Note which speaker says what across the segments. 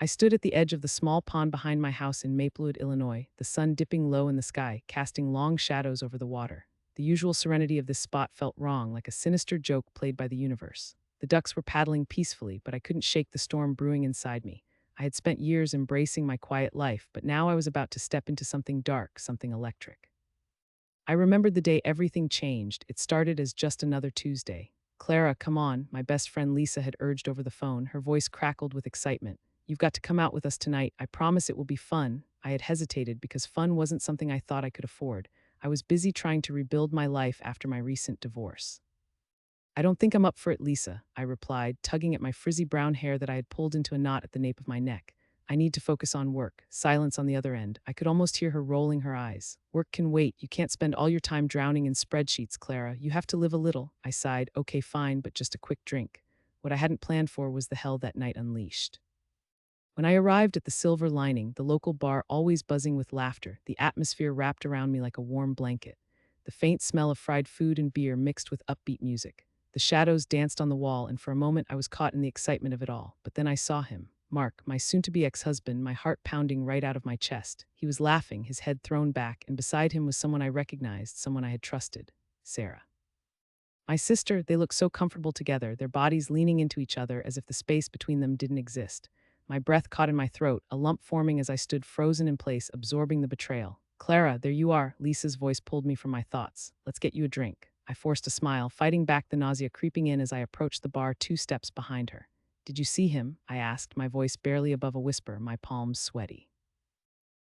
Speaker 1: I stood at the edge of the small pond behind my house in Maplewood, Illinois, the sun dipping low in the sky, casting long shadows over the water. The usual serenity of this spot felt wrong, like a sinister joke played by the universe. The ducks were paddling peacefully, but I couldn't shake the storm brewing inside me. I had spent years embracing my quiet life, but now I was about to step into something dark, something electric. I remembered the day everything changed. It started as just another Tuesday. "Clara, come on," my best friend Lisa had urged over the phone. Her voice crackled with excitement. "You've got to come out with us tonight. I promise it will be fun." I had hesitated because fun wasn't something I thought I could afford. I was busy trying to rebuild my life after my recent divorce. "I don't think I'm up for it, Lisa," I replied, tugging at my frizzy brown hair that I had pulled into a knot at the nape of my neck. "I need to focus on work." Silence on the other end. I could almost hear her rolling her eyes. "Work can wait. You can't spend all your time drowning in spreadsheets, Clara. You have to live a little." I sighed. "Okay, fine, but just a quick drink." What I hadn't planned for was the hell that night unleashed. When I arrived at the Silver Lining, the local bar always buzzing with laughter, the atmosphere wrapped around me like a warm blanket. The faint smell of fried food and beer mixed with upbeat music. The shadows danced on the wall, and for a moment I was caught in the excitement of it all. But then I saw him, Mark, my soon-to-be ex-husband, my heart pounding right out of my chest. He was laughing, his head thrown back, and beside him was someone I recognized, someone I had trusted, Sarah. My sister, they looked so comfortable together, their bodies leaning into each other as if the space between them didn't exist. My breath caught in my throat, a lump forming as I stood frozen in place, absorbing the betrayal. "Clara, there you are." Lisa's voice pulled me from my thoughts. "Let's get you a drink." I forced a smile, fighting back the nausea creeping in as I approached the bar 2 steps behind her. "Did you see him?" I asked, my voice barely above a whisper, my palms sweaty.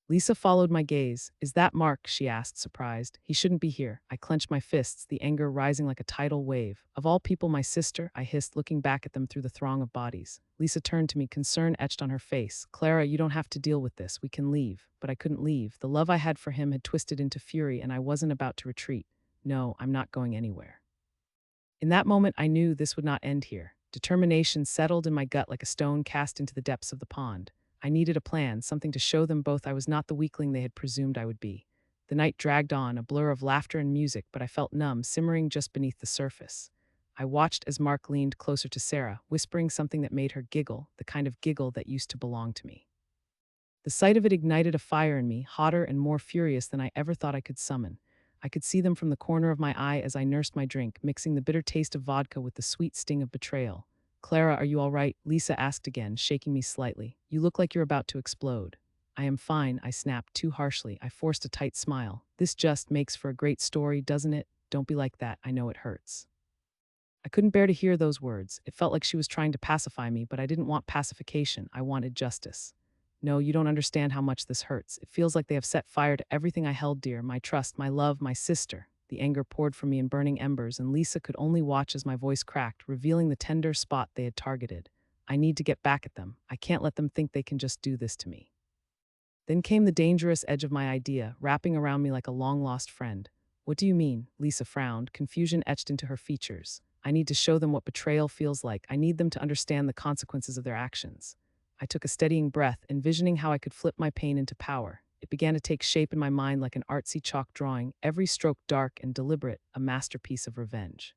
Speaker 1: Lisa followed my gaze. "Is that Mark?" she asked, surprised. "He shouldn't be here." I clenched my fists, the anger rising like a tidal wave. "Of all people, my sister," I hissed, looking back at them through the throng of bodies. Lisa turned to me, concern etched on her face. "Clara, you don't have to deal with this. We can leave." But I couldn't leave. The love I had for him had twisted into fury, and I wasn't about to retreat. "No, I'm not going anywhere." In that moment, I knew this would not end here. Determination settled in my gut like a stone cast into the depths of the pond. I needed a plan, something to show them both I was not the weakling they had presumed I would be. The night dragged on, a blur of laughter and music, but I felt numb, simmering just beneath the surface. I watched as Mark leaned closer to Sarah, whispering something that made her giggle, the kind of giggle that used to belong to me. The sight of it ignited a fire in me, hotter and more furious than I ever thought I could summon. I could see them from the corner of my eye as I nursed my drink, mixing the bitter taste of vodka with the sweet sting of betrayal. "Clara, are you all right?" Lisa asked again, shaking me slightly. "You look like you're about to explode." "I am fine," I snapped too harshly. I forced a tight smile. "This just makes for a great story, doesn't it?" "Don't be like that. I know it hurts." I couldn't bear to hear those words. It felt like she was trying to pacify me, but I didn't want pacification. I wanted justice. "No, you don't understand how much this hurts. It feels like they have set fire to everything I held dear, my trust, my love, my sister." The anger poured from me in burning embers, and Lisa could only watch as my voice cracked, revealing the tender spot they had targeted. "I need to get back at them. I can't let them think they can just do this to me." Then came the dangerous edge of my idea, wrapping around me like a long-lost friend. "What do you mean?" Lisa frowned, confusion etched into her features. "I need to show them what betrayal feels like. I need them to understand the consequences of their actions." I took a steadying breath, envisioning how I could flip my pain into power. It began to take shape in my mind like an artsy chalk drawing, every stroke dark and deliberate, a masterpiece of revenge.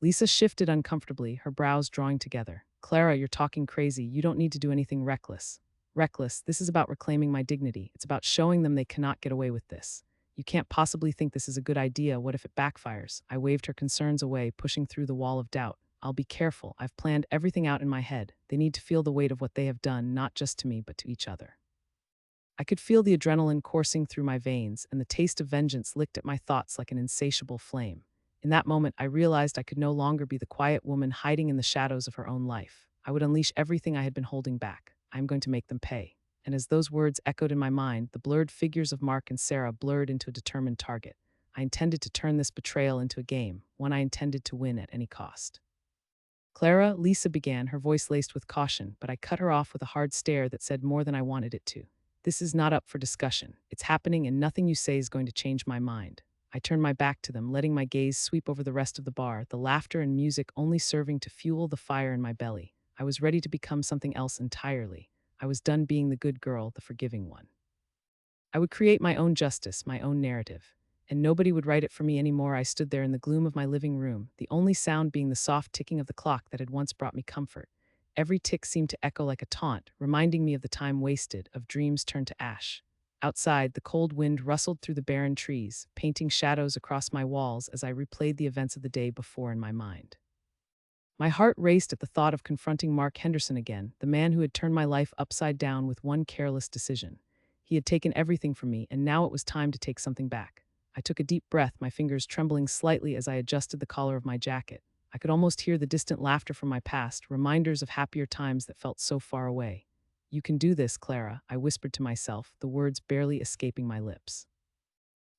Speaker 1: Lisa shifted uncomfortably, her brows drawing together. "Clara, you're talking crazy. You don't need to do anything reckless." "Reckless? This is about reclaiming my dignity. It's about showing them they cannot get away with this." "You can't possibly think this is a good idea. What if it backfires?" I waved her concerns away, pushing through the wall of doubt. "I'll be careful. I've planned everything out in my head. They need to feel the weight of what they have done, not just to me, but to each other." I could feel the adrenaline coursing through my veins, and the taste of vengeance licked at my thoughts like an insatiable flame. In that moment, I realized I could no longer be the quiet woman hiding in the shadows of her own life. I would unleash everything I had been holding back. I'm going to make them pay. And as those words echoed in my mind, the blurred figures of Mark and Sarah blurred into a determined target. I intended to turn this betrayal into a game, one I intended to win at any cost. "Clara," Lisa began, her voice laced with caution, but I cut her off with a hard stare that said more than I wanted it to. "This is not up for discussion. It's happening, and nothing you say is going to change my mind." I turned my back to them, letting my gaze sweep over the rest of the bar, the laughter and music only serving to fuel the fire in my belly. I was ready to become something else entirely. I was done being the good girl, the forgiving one. I would create my own justice, my own narrative. And nobody would write it for me anymore. I stood there in the gloom of my living room, the only sound being the soft ticking of the clock that had once brought me comfort. Every tick seemed to echo like a taunt, reminding me of the time wasted, of dreams turned to ash. Outside, the cold wind rustled through the barren trees, painting shadows across my walls as I replayed the events of the day before in my mind. My heart raced at the thought of confronting Mark Henderson again, the man who had turned my life upside down with one careless decision. He had taken everything from me, and now it was time to take something back. I took a deep breath, my fingers trembling slightly as I adjusted the collar of my jacket. I could almost hear the distant laughter from my past, reminders of happier times that felt so far away. "You can do this, Clara," I whispered to myself, the words barely escaping my lips.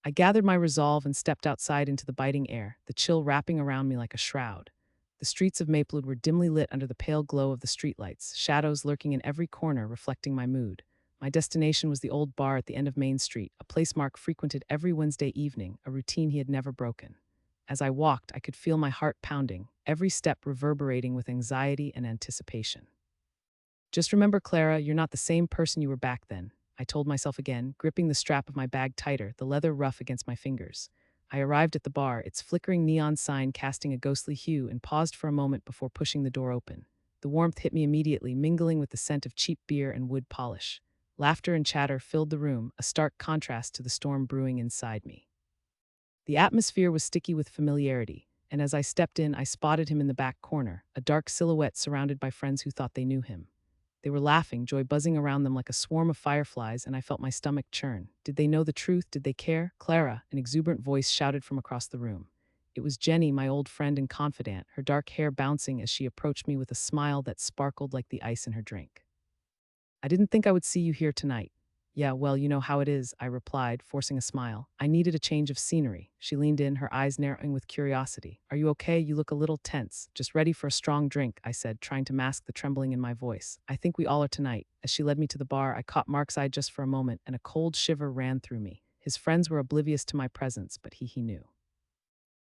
Speaker 1: I gathered my resolve and stepped outside into the biting air, the chill wrapping around me like a shroud. The streets of Maplewood were dimly lit under the pale glow of the streetlights, shadows lurking in every corner reflecting my mood. My destination was the old bar at the end of Main Street, a place Mark frequented every Wednesday evening, a routine he had never broken. As I walked, I could feel my heart pounding, every step reverberating with anxiety and anticipation. "Just remember, Clara, you're not the same person you were back then," I told myself again, gripping the strap of my bag tighter, the leather rough against my fingers. I arrived at the bar, its flickering neon sign casting a ghostly hue, and paused for a moment before pushing the door open. The warmth hit me immediately, mingling with the scent of cheap beer and wood polish. Laughter and chatter filled the room, a stark contrast to the storm brewing inside me. The atmosphere was sticky with familiarity, and as I stepped in, I spotted him in the back corner, a dark silhouette surrounded by friends who thought they knew him. They were laughing, joy buzzing around them like a swarm of fireflies, and I felt my stomach churn. Did they know the truth? Did they care? "Clara," an exuberant voice shouted from across the room. It was Jenny, my old friend and confidant, her dark hair bouncing as she approached me with a smile that sparkled like the ice in her drink. "I didn't think I would see you here tonight." "Yeah, well, you know how it is," I replied, forcing a smile. "I needed a change of scenery." She leaned in, her eyes narrowing with curiosity. "Are you okay? You look a little tense." "Just ready for a strong drink," I said, trying to mask the trembling in my voice. "I think we all are tonight." As she led me to the bar, I caught Mark's eye just for a moment, and a cold shiver ran through me. His friends were oblivious to my presence, but he knew.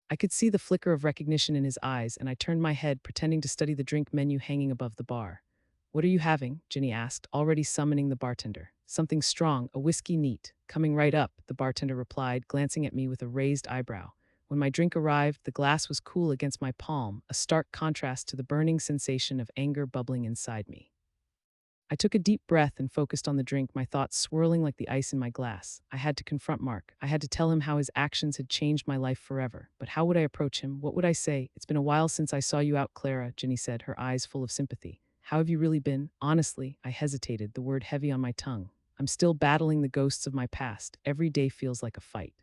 Speaker 1: I could see the flicker of recognition in his eyes, and I turned my head, pretending to study the drink menu hanging above the bar. "What are you having?" Ginny asked, already summoning the bartender. "Something strong, a whiskey neat." "Coming right up," the bartender replied, glancing at me with a raised eyebrow. When my drink arrived, the glass was cool against my palm, a stark contrast to the burning sensation of anger bubbling inside me. I took a deep breath and focused on the drink, my thoughts swirling like the ice in my glass. I had to confront Mark. I had to tell him how his actions had changed my life forever. But how would I approach him? What would I say? "It's been a while since I saw you out, Clara," Ginny said, her eyes full of sympathy. "How have you really been?" "Honestly," I hesitated, the word heavy on my tongue. "I'm still battling the ghosts of my past. Every day feels like a fight."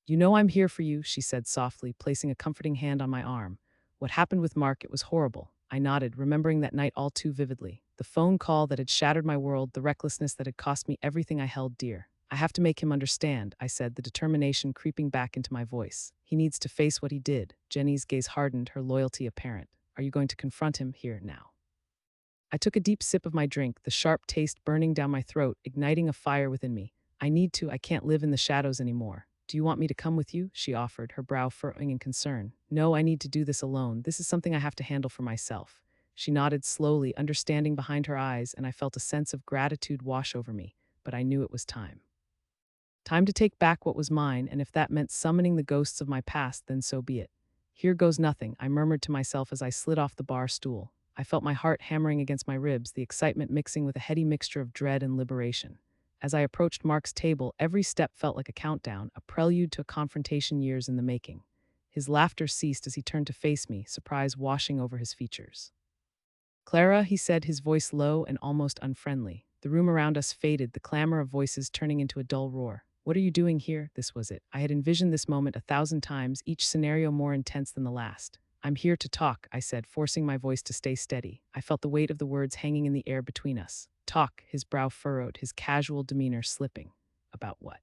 Speaker 1: "You know I'm here for you," she said softly, placing a comforting hand on my arm. "What happened with Mark, it was horrible." I nodded, remembering that night all too vividly. The phone call that had shattered my world, the recklessness that had cost me everything I held dear. "I have to make him understand," I said, the determination creeping back into my voice. "He needs to face what he did." Jenny's gaze hardened, her loyalty apparent. "Are you going to confront him here now?" I took a deep sip of my drink, the sharp taste burning down my throat, igniting a fire within me. "I need to. I can't live in the shadows anymore." "Do you want me to come with you?" she offered, her brow furrowing in concern. "No, I need to do this alone. This is something I have to handle for myself." She nodded slowly, understanding behind her eyes, and I felt a sense of gratitude wash over me, but I knew it was time. Time to take back what was mine, and if that meant summoning the ghosts of my past, then so be it. "Here goes nothing," I murmured to myself as I slid off the bar stool. I felt my heart hammering against my ribs, the excitement mixing with a heady mixture of dread and liberation. As I approached Mark's table, every step felt like a countdown, a prelude to a confrontation years in the making. His laughter ceased as he turned to face me, surprise washing over his features. "Clara," he said, his voice low and almost unfriendly. The room around us faded, the clamor of voices turning into a dull roar. "What are you doing here?" This was it. I had envisioned this moment 1,000 times, each scenario more intense than the last. "I'm here to talk," I said, forcing my voice to stay steady. I felt the weight of the words hanging in the air between us. "Talk," his brow furrowed, his casual demeanor slipping. "About what?"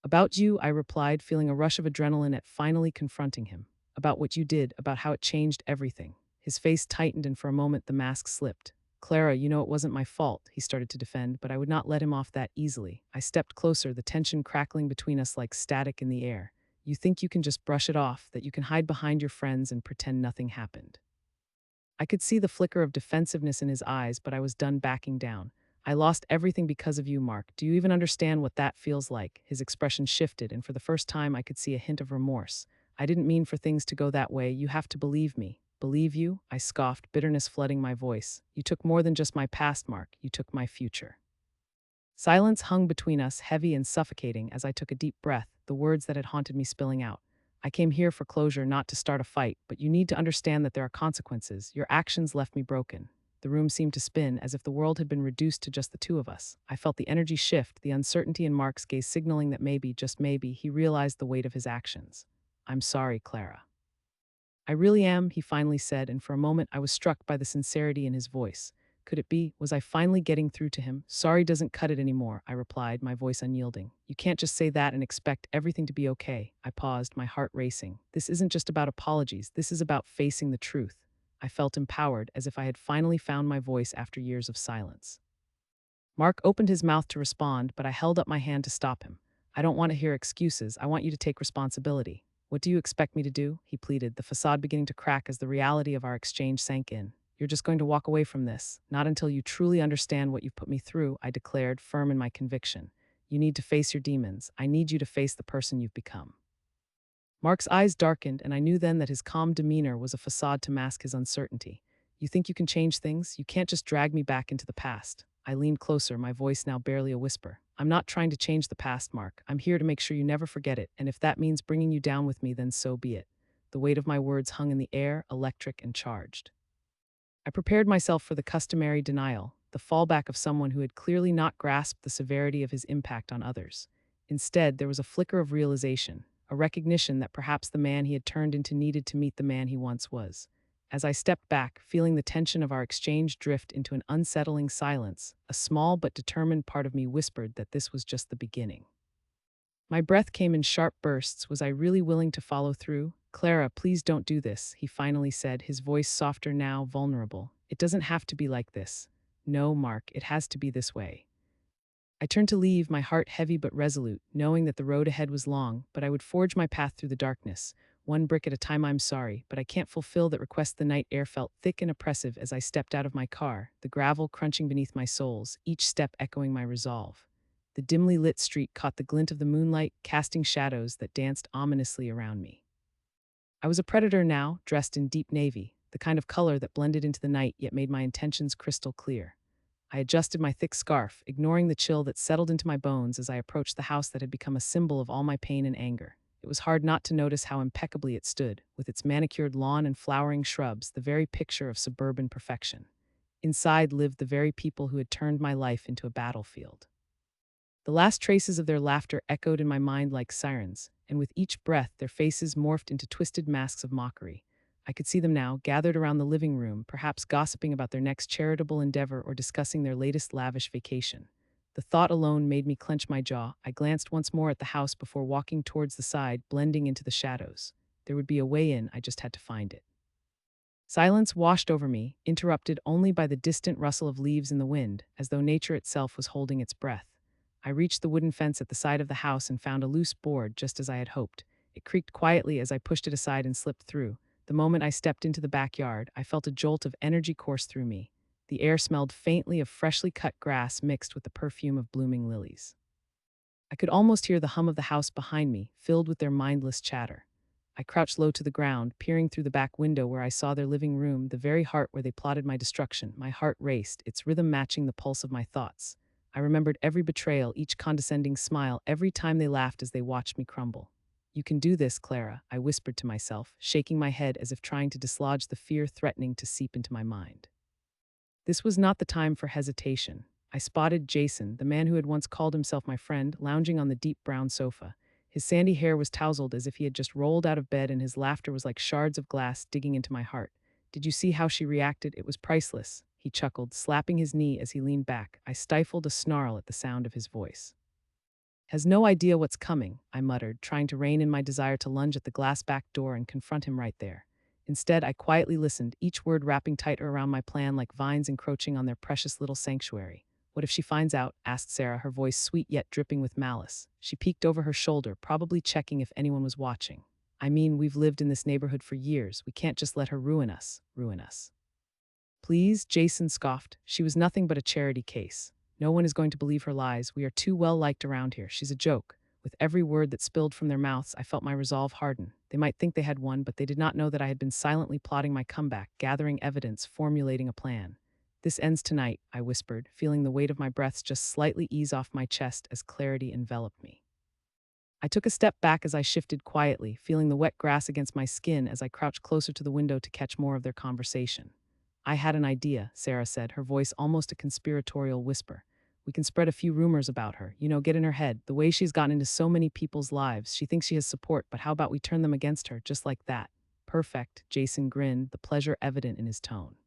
Speaker 1: "About you," I replied, feeling a rush of adrenaline at finally confronting him. "About what you did, about how it changed everything." His face tightened, and for a moment the mask slipped. "Clara, you know it wasn't my fault," he started to defend, but I would not let him off that easily. I stepped closer, the tension crackling between us like static in the air. "You think you can just brush it off, that you can hide behind your friends and pretend nothing happened?" I could see the flicker of defensiveness in his eyes, but I was done backing down. "I lost everything because of you, Mark. Do you even understand what that feels like?" His expression shifted, and for the first time I could see a hint of remorse. "I didn't mean for things to go that way. You have to believe me." Believe you? I scoffed, bitterness flooding my voice. You took more than just my past, Mark. You took my future. Silence hung between us, heavy and suffocating, as I took a deep breath, the words that had haunted me spilling out. I came here for closure, not to start a fight, but you need to understand that there are consequences. Your actions left me broken. The room seemed to spin, as if the world had been reduced to just the two of us. I felt the energy shift, the uncertainty in Mark's gaze signaling that maybe, just maybe, he realized the weight of his actions. I'm sorry, Clara. I really am, he finally said, and for a moment I was struck by the sincerity in his voice. Could it be? Was I finally getting through to him? Sorry doesn't cut it anymore, I replied, my voice unyielding. You can't just say that and expect everything to be okay. I paused, my heart racing. This isn't just about apologies, this is about facing the truth. I felt empowered, as if I had finally found my voice after years of silence. Mark opened his mouth to respond, but I held up my hand to stop him. I don't want to hear excuses, I want you to take responsibility. What do you expect me to do? He pleaded, the facade beginning to crack as the reality of our exchange sank in. You're just going to walk away from this, not until you truly understand what you've put me through, I declared, firm in my conviction. You need to face your demons. I need you to face the person you've become. Mark's eyes darkened, and I knew then that his calm demeanor was a facade to mask his uncertainty. You think you can change things? You can't just drag me back into the past. I leaned closer, my voice now barely a whisper. I'm not trying to change the past, Mark. I'm here to make sure you never forget it, and if that means bringing you down with me, then so be it. The weight of my words hung in the air, electric and charged. I prepared myself for the customary denial, the fallback of someone who had clearly not grasped the severity of his impact on others. Instead, there was a flicker of realization, a recognition that perhaps the man he had turned into needed to meet the man he once was. As I stepped back, feeling the tension of our exchange drift into an unsettling silence, a small but determined part of me whispered that this was just the beginning. My breath came in sharp bursts. Was I really willing to follow through? Clara, please don't do this, he finally said, his voice softer now, vulnerable. It doesn't have to be like this. No, Mark, it has to be this way. I turned to leave, my heart heavy but resolute, knowing that the road ahead was long, but I would forge my path through the darkness. One brick at a time. I'm sorry, but I can't fulfill that request. The night air felt thick and oppressive as I stepped out of my car, the gravel crunching beneath my soles, each step echoing my resolve. The dimly lit street caught the glint of the moonlight, casting shadows that danced ominously around me. I was a predator now, dressed in deep navy, the kind of color that blended into the night yet made my intentions crystal clear. I adjusted my thick scarf, ignoring the chill that settled into my bones as I approached the house that had become a symbol of all my pain and anger. It was hard not to notice how impeccably it stood, with its manicured lawn and flowering shrubs, the very picture of suburban perfection. Inside lived the very people who had turned my life into a battlefield. The last traces of their laughter echoed in my mind like sirens, and with each breath their faces morphed into twisted masks of mockery. I could see them now, gathered around the living room, perhaps gossiping about their next charitable endeavor or discussing their latest lavish vacation. The thought alone made me clench my jaw. I glanced once more at the house before walking towards the side, blending into the shadows. There would be a way in, I just had to find it. Silence washed over me, interrupted only by the distant rustle of leaves in the wind, as though nature itself was holding its breath. I reached the wooden fence at the side of the house and found a loose board just as I had hoped. It creaked quietly as I pushed it aside and slipped through. The moment I stepped into the backyard, I felt a jolt of energy course through me. The air smelled faintly of freshly cut grass mixed with the perfume of blooming lilies. I could almost hear the hum of the house behind me, filled with their mindless chatter. I crouched low to the ground, peering through the back window where I saw their living room, the very heart where they plotted my destruction. My heart raced, its rhythm matching the pulse of my thoughts. I remembered every betrayal, each condescending smile, every time they laughed as they watched me crumble. You can do this, Clara, I whispered to myself, shaking my head as if trying to dislodge the fear threatening to seep into my mind. This was not the time for hesitation. I spotted Jason, the man who had once called himself my friend, lounging on the deep brown sofa. His sandy hair was tousled as if he had just rolled out of bed, and his laughter was like shards of glass digging into my heart. Did you see how she reacted? It was priceless, he chuckled, slapping his knee as he leaned back. I stifled a snarl at the sound of his voice. Has no idea what's coming, I muttered, trying to rein in my desire to lunge at the glass back door and confront him right there. Instead, I quietly listened, each word wrapping tighter around my plan like vines encroaching on their precious little sanctuary. What if she finds out? Asked Sarah, her voice sweet yet dripping with malice. She peeked over her shoulder, probably checking if anyone was watching. I mean, we've lived in this neighborhood for years. We can't just let her ruin us. Please, Jason scoffed. She was nothing but a charity case. No one is going to believe her lies. We are too well liked around here. She's a joke. With every word that spilled from their mouths, I felt my resolve harden. They might think they had won, but they did not know that I had been silently plotting my comeback, gathering evidence, formulating a plan. "This ends tonight," I whispered, feeling the weight of my breaths just slightly ease off my chest as clarity enveloped me. I took a step back as I shifted quietly, feeling the wet grass against my skin as I crouched closer to the window to catch more of their conversation. "I had an idea," Sarah said, her voice almost a conspiratorial whisper. "We can spread a few rumors about her, get in her head. The way she's gotten into so many people's lives, she thinks she has support, but how about we turn them against her, just like that?" "Perfect," Jason grinned, the pleasure evident in his tone.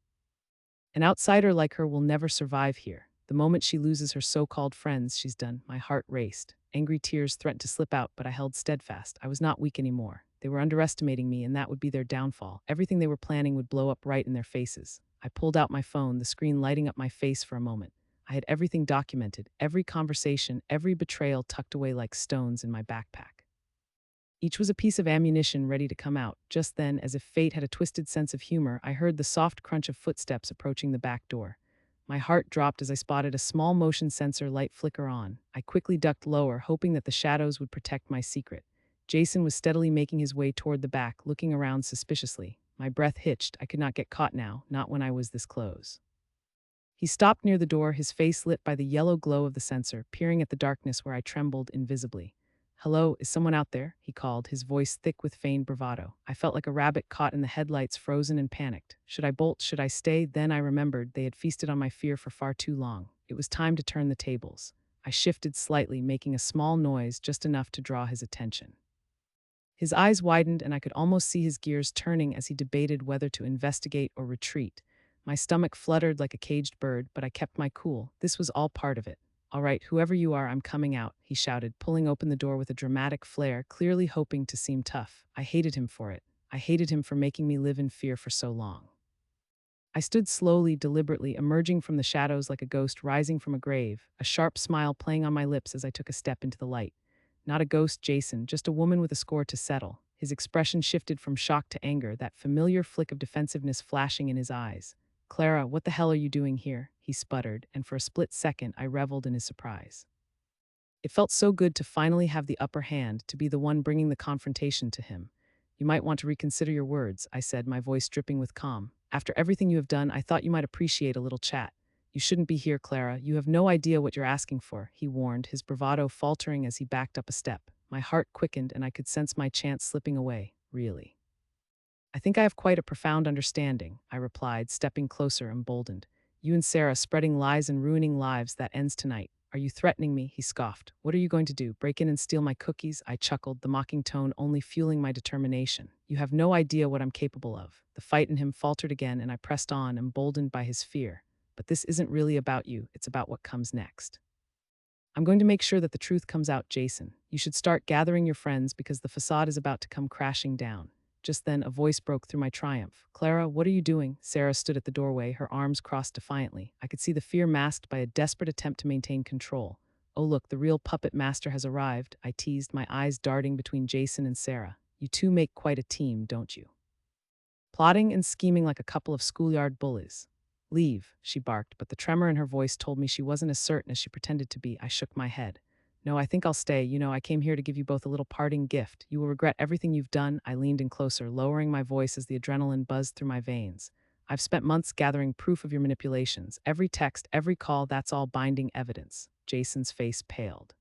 Speaker 1: "An outsider like her will never survive here. The moment she loses her so-called friends, she's done." My heart raced. Angry tears threatened to slip out, but I held steadfast. I was not weak anymore. They were underestimating me, and that would be their downfall. Everything they were planning would blow up right in their faces. I pulled out my phone, the screen lighting up my face for a moment. I had everything documented, every conversation, every betrayal tucked away like stones in my backpack. Each was a piece of ammunition ready to come out. Just then, as if fate had a twisted sense of humor, I heard the soft crunch of footsteps approaching the back door. My heart dropped as I spotted a small motion sensor light flicker on. I quickly ducked lower, hoping that the shadows would protect my secret. Jason was steadily making his way toward the back, looking around suspiciously. My breath hitched. I could not get caught now, not when I was this close. He stopped near the door, his face lit by the yellow glow of the sensor, peering at the darkness where I trembled invisibly. "Hello, is someone out there?" he called, his voice thick with feigned bravado. I felt like a rabbit caught in the headlights, frozen and panicked. Should I bolt? Should I stay? Then I remembered they had feasted on my fear for far too long. It was time to turn the tables. I shifted slightly, making a small noise, just enough to draw his attention. His eyes widened, and I could almost see his gears turning as he debated whether to investigate or retreat. My stomach fluttered like a caged bird, but I kept my cool. This was all part of it. "All right, whoever you are, I'm coming out," he shouted, pulling open the door with a dramatic flair, clearly hoping to seem tough. I hated him for it. I hated him for making me live in fear for so long. I stood slowly, deliberately, emerging from the shadows like a ghost rising from a grave, a sharp smile playing on my lips as I took a step into the light. Not a ghost, Jason, just a woman with a score to settle. His expression shifted from shock to anger, that familiar flick of defensiveness flashing in his eyes. "Clara, what the hell are you doing here?" he sputtered, and for a split second I reveled in his surprise. It felt so good to finally have the upper hand, to be the one bringing the confrontation to him. "You might want to reconsider your words," I said, my voice dripping with calm. "After everything you have done, I thought you might appreciate a little chat." "You shouldn't be here, Clara. You have no idea what you're asking for," he warned, his bravado faltering as he backed up a step. My heart quickened, and I could sense my chance slipping away. "Really?" "I think I have quite a profound understanding," I replied, stepping closer, emboldened. "You and Sarah spreading lies and ruining lives, that ends tonight." "Are you threatening me?" he scoffed. "What are you going to do, break in and steal my cookies?" I chuckled, the mocking tone only fueling my determination. "You have no idea what I'm capable of." The fight in him faltered again, and I pressed on, emboldened by his fear. "But this isn't really about you, it's about what comes next. I'm going to make sure that the truth comes out, Jason. You should start gathering your friends because the facade is about to come crashing down." Just then, a voice broke through my triumph. "Clara, what are you doing?" Sarah stood at the doorway, her arms crossed defiantly. I could see the fear masked by a desperate attempt to maintain control. "Oh look, the real puppet master has arrived," I teased, my eyes darting between Jason and Sarah. "You two make quite a team, don't you? Plotting and scheming like a couple of schoolyard bullies." "Leave," she barked, but the tremor in her voice told me she wasn't as certain as she pretended to be. I shook my head. "No, I think I'll stay. I came here to give you both a little parting gift. You will regret everything you've done." I leaned in closer, lowering my voice as the adrenaline buzzed through my veins. "I've spent months gathering proof of your manipulations. Every text, every call, that's all binding evidence." Jason's face paled.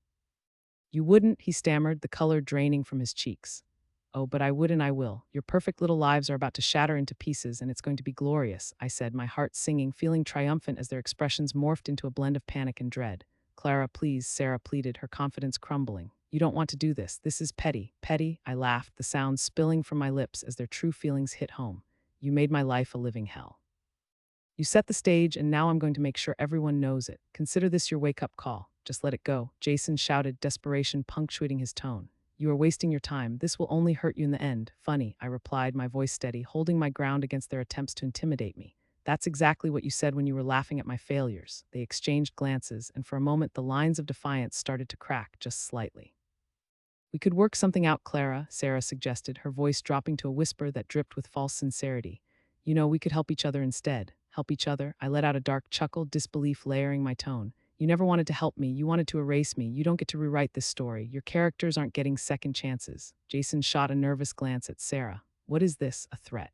Speaker 1: "You wouldn't," he stammered, the color draining from his cheeks. "Oh, but I would and I will. Your perfect little lives are about to shatter into pieces, and it's going to be glorious," I said, my heart singing, feeling triumphant as their expressions morphed into a blend of panic and dread. "Clara, please," Sarah pleaded, her confidence crumbling. "You don't want to do this. This is petty." "Petty?" I laughed, the sound spilling from my lips as their true feelings hit home. "You made my life a living hell. You set the stage, and now I'm going to make sure everyone knows it. Consider this your wake-up call. Just let it go," Jason shouted, desperation punctuating his tone. "You are wasting your time. This will only hurt you in the end." "Funny," I replied, my voice steady, holding my ground against their attempts to intimidate me. "That's exactly what you said when you were laughing at my failures." They exchanged glances, and for a moment the lines of defiance started to crack just slightly. "We could work something out, Clara," Sarah suggested, her voice dropping to a whisper that dripped with false sincerity. "We could help each other instead." "Help each other?" I let out a dark chuckle, disbelief layering my tone. You never wanted to help me. You wanted to erase me. You don't get to rewrite this story. Your characters aren't getting second chances." Jason shot a nervous glance at Sarah. "What is this? A threat?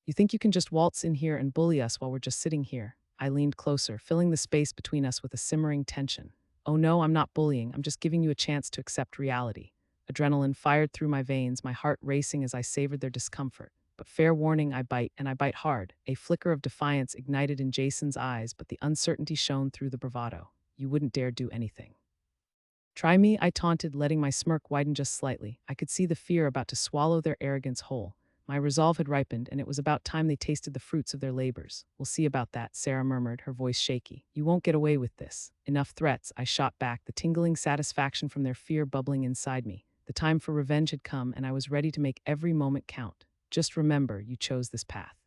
Speaker 1: You think you can just waltz in here and bully us while we're just sitting here?" I leaned closer, filling the space between us with a simmering tension. "Oh no, I'm not bullying. I'm just giving you a chance to accept reality." Adrenaline fired through my veins, my heart racing as I savored their discomfort. But fair warning, I bite, and I bite hard. A flicker of defiance ignited in Jason's eyes, but the uncertainty shone through the bravado. "You wouldn't dare do anything." "Try me," I taunted, letting my smirk widen just slightly. I could see the fear about to swallow their arrogance whole. My resolve had ripened, and it was about time they tasted the fruits of their labors. "We'll see about that," Sarah murmured, her voice shaky. "You won't get away with this." "Enough threats," I shot back, the tingling satisfaction from their fear bubbling inside me. The time for revenge had come, and I was ready to make every moment count. "Just remember, you chose this path."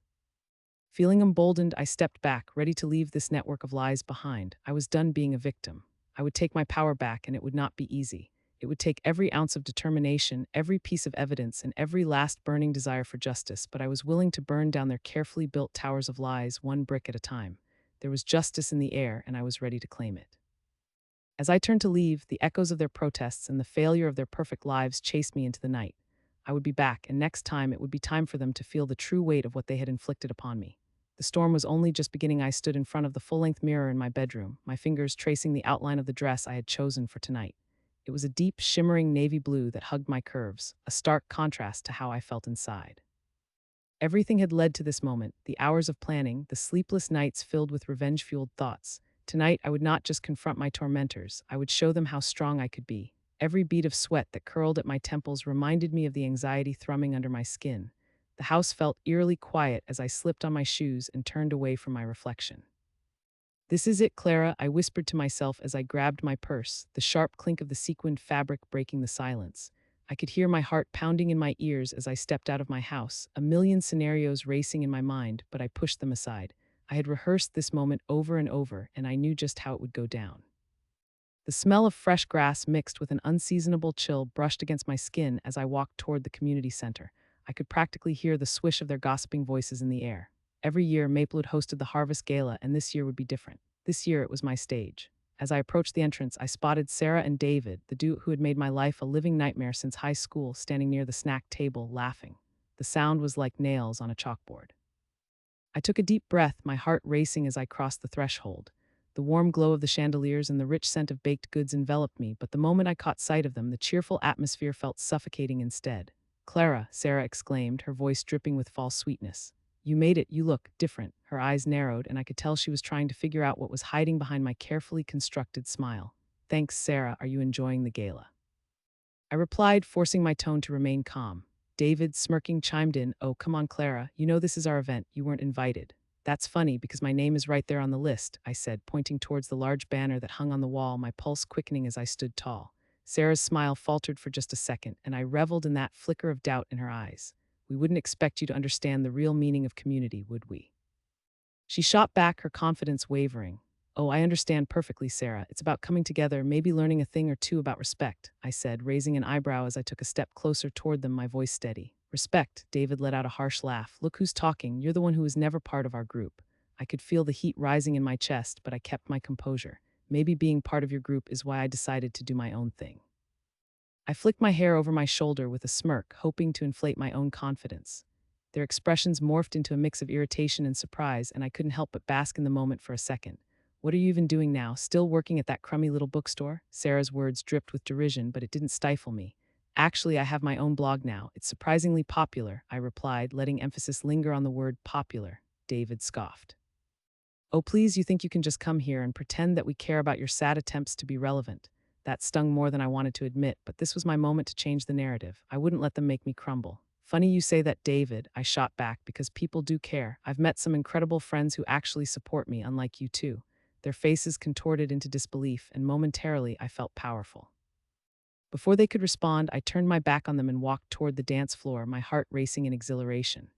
Speaker 1: Feeling emboldened, I stepped back, ready to leave this network of lies behind. I was done being a victim. I would take my power back, and it would not be easy. It would take every ounce of determination, every piece of evidence, and every last burning desire for justice, but I was willing to burn down their carefully built towers of lies, one brick at a time. There was justice in the air, and I was ready to claim it. As I turned to leave, the echoes of their protests and the failure of their perfect lives chased me into the night. I would be back, and next time it would be time for them to feel the true weight of what they had inflicted upon me. The storm was only just beginning. I stood in front of the full-length mirror in my bedroom, my fingers tracing the outline of the dress I had chosen for tonight. It was a deep, shimmering navy blue that hugged my curves, a stark contrast to how I felt inside. Everything had led to this moment, the hours of planning, the sleepless nights filled with revenge-fueled thoughts. Tonight, I would not just confront my tormentors, I would show them how strong I could be. Every bead of sweat that curled at my temples reminded me of the anxiety thrumming under my skin. The house felt eerily quiet as I slipped on my shoes and turned away from my reflection. "This is it, Clara," I whispered to myself as I grabbed my purse, the sharp clink of the sequined fabric breaking the silence. I could hear my heart pounding in my ears as I stepped out of my house, a million scenarios racing in my mind, but I pushed them aside. I had rehearsed this moment over and over, and I knew just how it would go down. The smell of fresh grass mixed with an unseasonable chill brushed against my skin as I walked toward the community center. I could practically hear the swish of their gossiping voices in the air. Every year, Maplewood hosted the Harvest Gala, and this year would be different. This year, it was my stage. As I approached the entrance, I spotted Sarah and David, the duo who had made my life a living nightmare since high school, standing near the snack table, laughing. The sound was like nails on a chalkboard. I took a deep breath, my heart racing as I crossed the threshold. The warm glow of the chandeliers and the rich scent of baked goods enveloped me, but the moment I caught sight of them, the cheerful atmosphere felt suffocating instead. "Clara," Sarah exclaimed, her voice dripping with false sweetness. "You made it. You look different." Her eyes narrowed, and I could tell she was trying to figure out what was hiding behind my carefully constructed smile. "Thanks, Sarah. Are you enjoying the gala?" I replied, forcing my tone to remain calm. David, smirking, chimed in, "Oh, come on, Clara. You know this is our event. You weren't invited." "That's funny, because my name is right there on the list," I said, pointing towards the large banner that hung on the wall, my pulse quickening as I stood tall. Sarah's smile faltered for just a second, and I reveled in that flicker of doubt in her eyes. "We wouldn't expect you to understand the real meaning of community, would we?" She shot back, her confidence wavering. "Oh, I understand perfectly, Sarah. It's about coming together, maybe learning a thing or two about respect," I said, raising an eyebrow as I took a step closer toward them, my voice steady. "Respect," David let out a harsh laugh. "Look who's talking. You're the one who was never part of our group." I could feel the heat rising in my chest, but I kept my composure. "Maybe being part of your group is why I decided to do my own thing." I flicked my hair over my shoulder with a smirk, hoping to inflate my own confidence. Their expressions morphed into a mix of irritation and surprise, and I couldn't help but bask in the moment for a second. "What are you even doing now? Still working at that crummy little bookstore?" Sarah's words dripped with derision, but it didn't stifle me. "Actually, I have my own blog now. It's surprisingly popular," I replied, letting emphasis linger on the word popular. David scoffed. "Oh, please, you think you can just come here and pretend that we care about your sad attempts to be relevant?" That stung more than I wanted to admit, but this was my moment to change the narrative. I wouldn't let them make me crumble. "Funny you say that, David," I shot back, "because people do care. I've met some incredible friends who actually support me, unlike you too." Their faces contorted into disbelief, and momentarily I felt powerful. Before they could respond, I turned my back on them and walked toward the dance floor, my heart racing in exhilaration.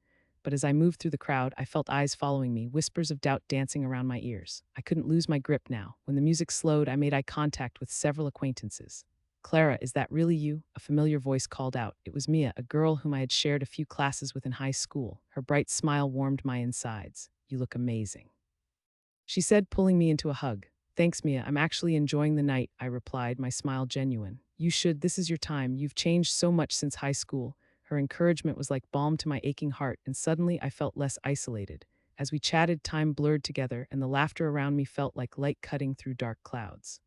Speaker 1: But as I moved through the crowd, I felt eyes following me, whispers of doubt dancing around my ears. I couldn't lose my grip now. When the music slowed, I made eye contact with several acquaintances. "Clara, is that really you?" A familiar voice called out. It was Mia, a girl whom I had shared a few classes with in high school. Her bright smile warmed my insides. "You look amazing," she said, pulling me into a hug. Thanks, Mia. I'm actually enjoying the night, I replied, my smile genuine. You should. This is your time. You've changed so much since high school. Her encouragement was like balm to my aching heart, and suddenly I felt less isolated. As we chatted, time blurred together, and the laughter around me felt like light cutting through dark clouds.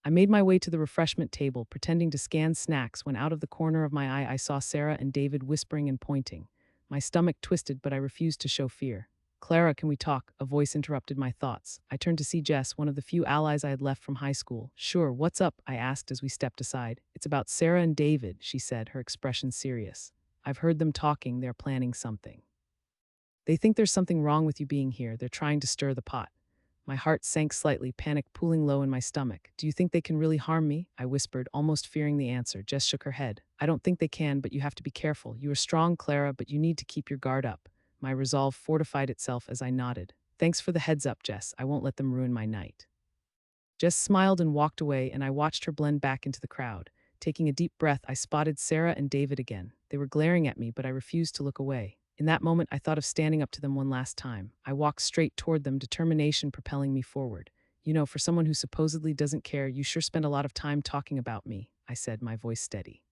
Speaker 1: I made my way to the refreshment table, pretending to scan snacks when out of the corner of my eye I saw Sarah and David whispering and pointing. My stomach twisted, but I refused to show fear. Clara, can we talk? A voice interrupted my thoughts. I turned to see Jess, one of the few allies I had left from high school. Sure, what's up? I asked as we stepped aside. It's about Sarah and David, she said, her expression serious. I've heard them talking, they're planning something. They think there's something wrong with you being here, they're trying to stir the pot. My heart sank slightly, panic pooling low in my stomach. Do you think they can really harm me? I whispered, almost fearing the answer. Jess shook her head. I don't think they can, but you have to be careful. You are strong, Clara, but you need to keep your guard up. My resolve fortified itself as I nodded. Thanks for the heads up, Jess. I won't let them ruin my night. Jess smiled and walked away, and I watched her blend back into the crowd. Taking a deep breath, I spotted Sarah and David again. They were glaring at me, but I refused to look away. In that moment, I thought of standing up to them one last time. I walked straight toward them, determination propelling me forward. You know, for someone who supposedly doesn't care, you sure spend a lot of time talking about me, I said, my voice steady.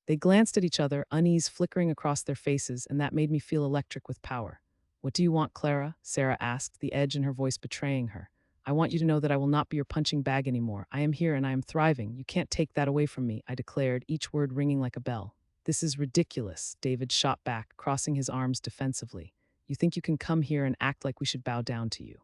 Speaker 1: They glanced at each other, unease flickering across their faces, and that made me feel electric with power. What do you want, Clara? Sarah asked, the edge in her voice betraying her. I want you to know that I will not be your punching bag anymore. I am here and I am thriving. You can't take that away from me, I declared, each word ringing like a bell. This is ridiculous, David shot back, crossing his arms defensively. You think you can come here and act like we should bow down to you?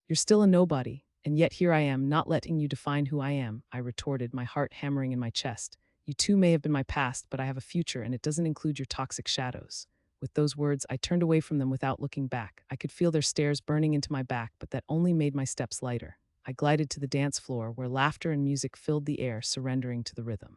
Speaker 1: You're still a nobody, and yet here I am, not letting you define who I am, I retorted, my heart hammering in my chest. You too may have been my past, but I have a future, and it doesn't include your toxic shadows. With those words, I turned away from them without looking back. I could feel their stares burning into my back, but that only made my steps lighter. I glided to the dance floor, where laughter and music filled the air, surrendering to the rhythm.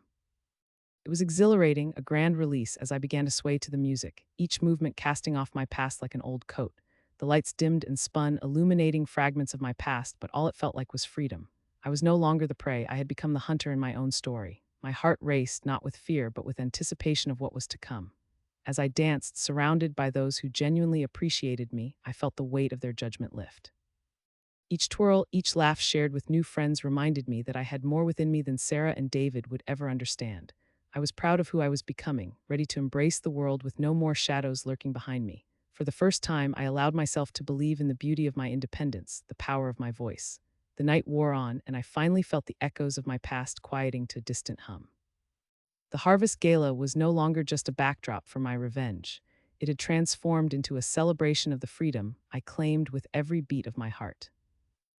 Speaker 1: It was exhilarating, a grand release as I began to sway to the music, each movement casting off my past like an old coat. The lights dimmed and spun, illuminating fragments of my past, but all it felt like was freedom. I was no longer the prey, I had become the hunter in my own story. My heart raced, not with fear, but with anticipation of what was to come. As I danced, surrounded by those who genuinely appreciated me, I felt the weight of their judgment lift. Each twirl, each laugh shared with new friends reminded me that I had more within me than Sarah and David would ever understand. I was proud of who I was becoming, ready to embrace the world with no more shadows lurking behind me. For the first time, I allowed myself to believe in the beauty of my independence, the power of my voice. The night wore on, and I finally felt the echoes of my past quieting to a distant hum. The Harvest Gala was no longer just a backdrop for my revenge. It had transformed into a celebration of the freedom I claimed with every beat of my heart.